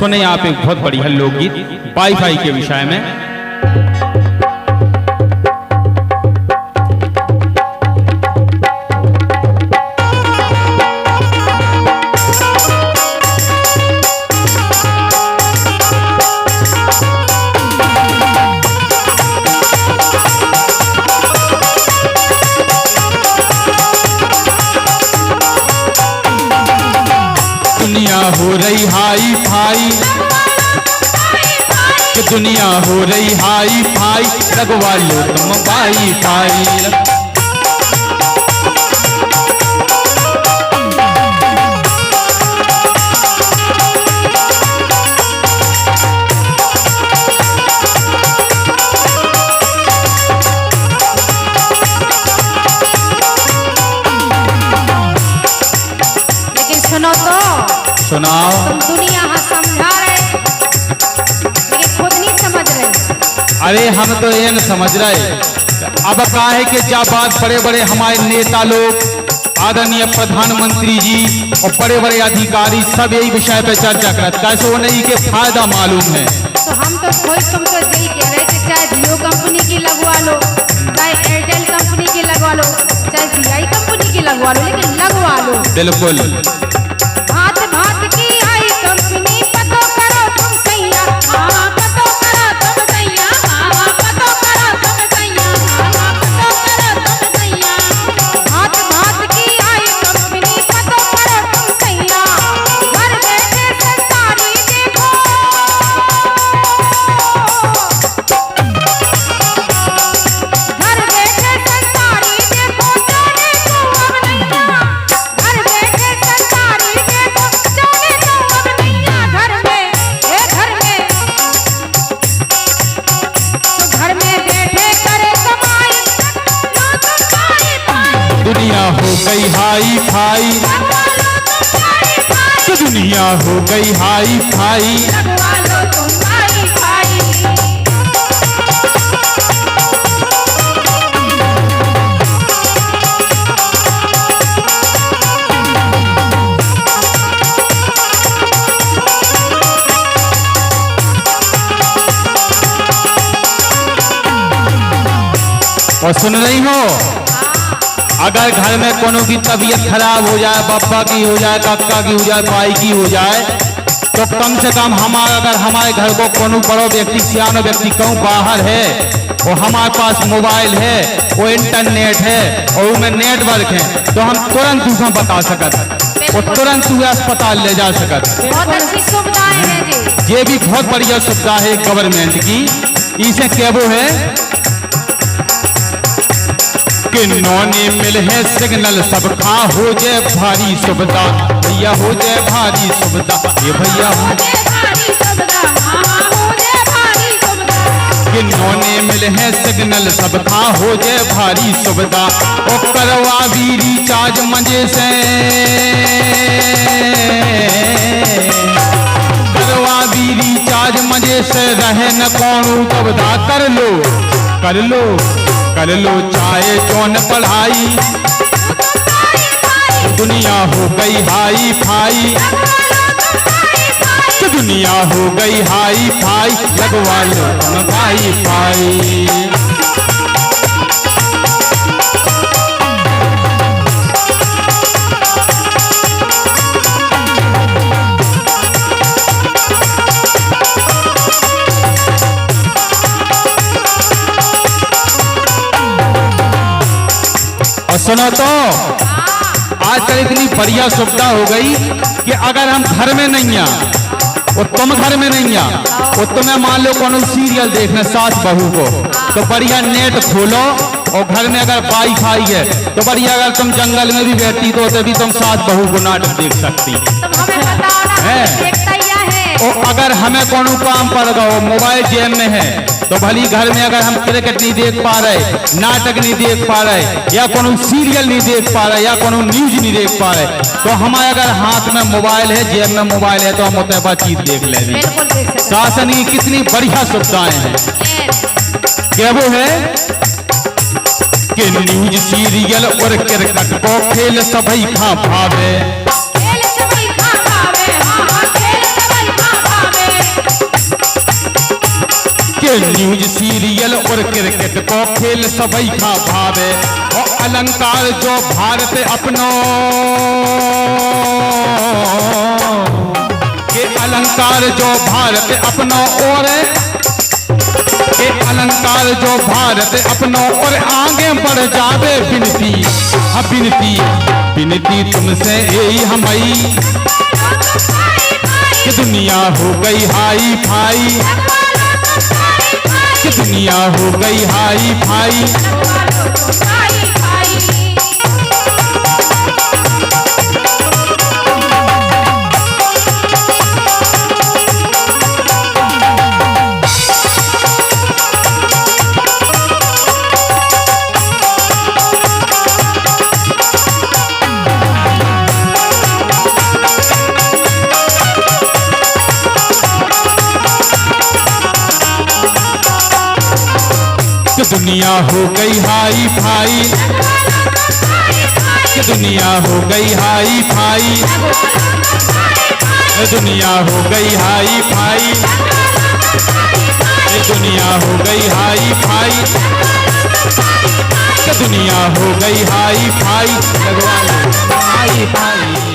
सुने आप एक बहुत बढ़िया लोकगीत वाईफाई के विषय में। दुनिया हो रही हाई फाई, दुनिया हो रही हाई फाई, लगवा लो तुम वाईफाई। लेकिन सुनो तो, सुनाओ। तुम दुनिया समझा रहे लेकिन खुद नहीं समझ रहे। अरे हम तो ये न समझ रहे। अब कहा है कि जब बात बड़े बड़े हमारे नेता लोग, आदरणीय प्रधानमंत्री जी और बड़े बड़े अधिकारी सब यही विषय पे चर्चा करते, कैसे वो नहीं के फायदा मालूम है। तो हम तो तुम तो यही कह रहे थे, चाहे जियो कंपनी की लगवा लो, चाहे एयरटेल कंपनी की लगवा लो, चाहे वीआई कंपनी की लगवा लो, लेकिन लगवा लो। बिल्कुल। भात भात की आई कंपनी, पतो करो तुम सैया, पतो करो तुम सैया, पतो करो तुम सैया, पतो करो तुम सैया। भात भात की आई कंपनी, पतो करो तुम सैया, घर बैठे संसारी देखो, घर बैठे संसारी देखो, जाने को अब नैया, घर बैठे संसारी देखो, जाने को अब नैया, घर में घर में तो घर में बैठे करे कमाई, लो तुम वाईफाई। दुनिया हो गई हाई फाई, लगवा लो तुम वाईफाई, तो दुनिया हो गई हाई फाई। लगवा लो तुम वाईफाई। और सुन रही हो, अगर घर में कोनो की तबीयत खराब हो जाए, पापा की हो जाए, काका की हो जाए, भाई की हो जाए, तो कम से कम हमारा अगर हमारे घर को कोनो बड़ो व्यक्ति, सियानो व्यक्ति कहूँ बाहर है और हमारे पास मोबाइल है, वो इंटरनेट है और उसमें नेटवर्क है, तो हम तुरंत उसको बता सकत और तुरंत उसे अस्पताल ले जा सकत। बहुत अच्छी सुविधाएं हैं जी। ये भी बहुत बढ़िया सुविधा है गवर्नमेंट की। इसे क्या वो है कि नौने मिल है सिग्नल सबका हो जाए भारी सुविधा, भैया हो जाए भारी सुविधा, ये भैया हो जाए भारी सुविधा, हो जाए भारी सुविधा। कि नौने मिल है सिग्नल सबका हो जाए भारी सुविधा, और करवा भी रिचार्ज मजे से, करवा भी रिचार्ज मजे से, रहे न कौन दुविधा, कर लो कर लो कर लो चाहे जौन पढ़ाई, दुनिया हो गई हाई फाई, तो दुनिया हो गई हाई फाई, लगवा लो तुम वाईफाई। और सुनो तो, आजकल इतनी बढ़िया सुविधा हो गई कि अगर हम घर में नहीं आ और तुम घर में नहीं आ और तुम्हें मान लो कोनो सीरियल देखना सास बहू को, तो बढ़िया नेट खोलो और घर में अगर वाईफाई है तो बढ़िया, अगर तुम जंगल में भी बैठती तो तभी तुम सास बहू को नाटक देख सकती है। और अगर हमें कोनो काम पड़ गया, मोबाइल जेब में है, तो भली घर में अगर हम क्रिकेट नहीं देख पा रहे, नाटक नहीं देख पा रहे, या कोनो सीरियल नहीं देख पा रहे, या कोनो न्यूज नहीं देख पा रहे, तो हमारे अगर हाथ में मोबाइल है, जेब में मोबाइल है, तो हम उतने बातचीत देख लेंगे। शासन की कितनी बढ़िया सुविधाएं हैं। क्या वो है कि न्यूज, सीरियल और क्रिकेट को खेल सभी खा भावे, के न्यूज सीरियल और क्रिकेट को खेल सबई खा भावे और अलंकार जो भारत अपनो के अलंकार जो भारत अपनो और के अलंकार जो भारत अपनो और आगे बढ़ जावे बिनती हाँ बिनती बिनती तुमसे यही हमारी कि दुनिया हो गई हाई फाई कि दुनिया हो गई हाई फाई कि दुनिया हो गई हाई फाई कि दुनिया हो गई हाई फाई दुनिया हो गई हाई फाई दुनिया हो गई हाई फाई कि दुनिया हो गई हाई फाई हाई फाई